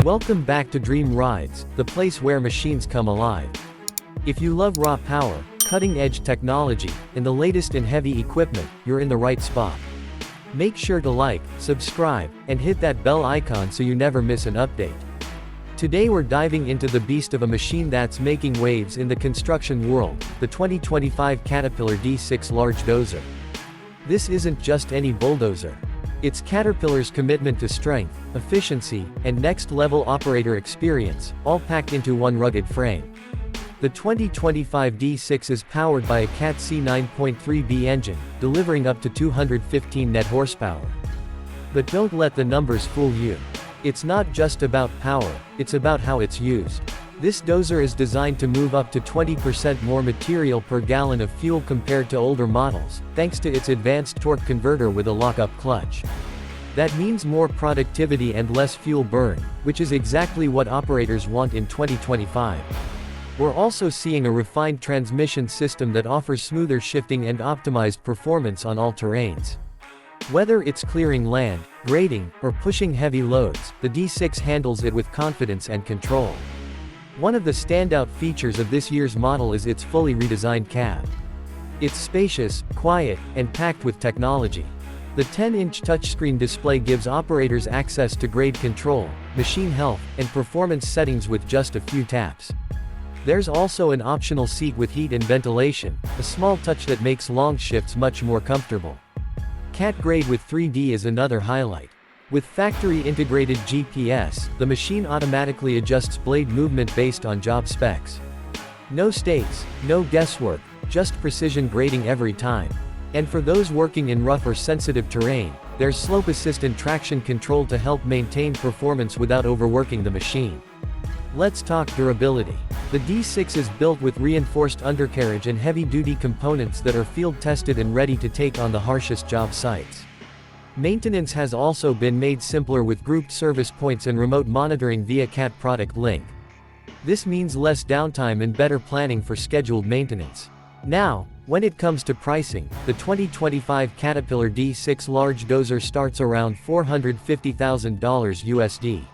Welcome back to Dream Rides, the place where machines come alive. If you love raw power, cutting-edge technology, and the latest in heavy equipment, you're in the right spot. Make sure to like, subscribe, and hit that bell icon so you never miss an update. Today we're diving into the beast of a machine that's making waves in the construction world, the 2025 Caterpillar D6 Large Dozer. This isn't just any bulldozer. It's Caterpillar's commitment to strength, efficiency, and next-level operator experience, all packed into one rugged frame. The 2025 D6 is powered by a Cat C 9.3B engine, delivering up to 215 net horsepower. But don't let the numbers fool you. It's not just about power, it's about how it's used. This dozer is designed to move up to 20% more material per gallon of fuel compared to older models, thanks to its advanced torque converter with a lock-up clutch. That means more productivity and less fuel burn, which is exactly what operators want in 2025. We're also seeing a refined transmission system that offers smoother shifting and optimized performance on all terrains. Whether it's clearing land, grading, or pushing heavy loads, the D6 handles it with confidence and control. One of the standout features of this year's model is its fully redesigned cab. It's spacious, quiet, and packed with technology. The 10-inch touchscreen display gives operators access to grade control, machine health, and performance settings with just a few taps. There's also an optional seat with heat and ventilation, a small touch that makes long shifts much more comfortable. Cat Grade with 3D is another highlight. With factory-integrated GPS, the machine automatically adjusts blade movement based on job specs. No stakes, no guesswork, just precision grading every time. And for those working in rough or sensitive terrain, there's slope assistant traction control to help maintain performance without overworking the machine. Let's talk durability. The D6 is built with reinforced undercarriage and heavy-duty components that are field-tested and ready to take on the harshest job sites. Maintenance has also been made simpler with grouped service points and remote monitoring via Cat Product Link. This means less downtime and better planning for scheduled maintenance. Now, when it comes to pricing, the 2025 Caterpillar D6 Large Dozer starts around $450,000 USD.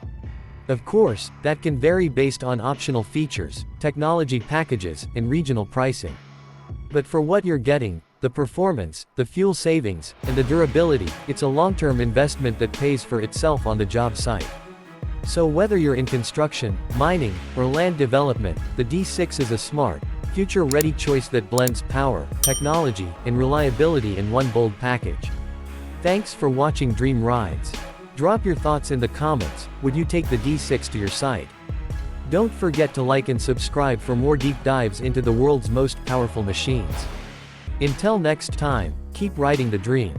Of course, that can vary based on optional features, technology packages, and regional pricing. But for what you're getting, the performance, the fuel savings, and the durability, it's a long-term investment that pays for itself on the job site. So whether you're in construction, mining, or land development, the D6 is a smart, future-ready choice that blends power, technology, and reliability in one bold package. Thanks for watching Dream Rides. Drop your thoughts in the comments. Would you take the D6 to your site? Don't forget to like and subscribe for more deep dives into the world's most powerful machines. Until next time, keep riding the dream.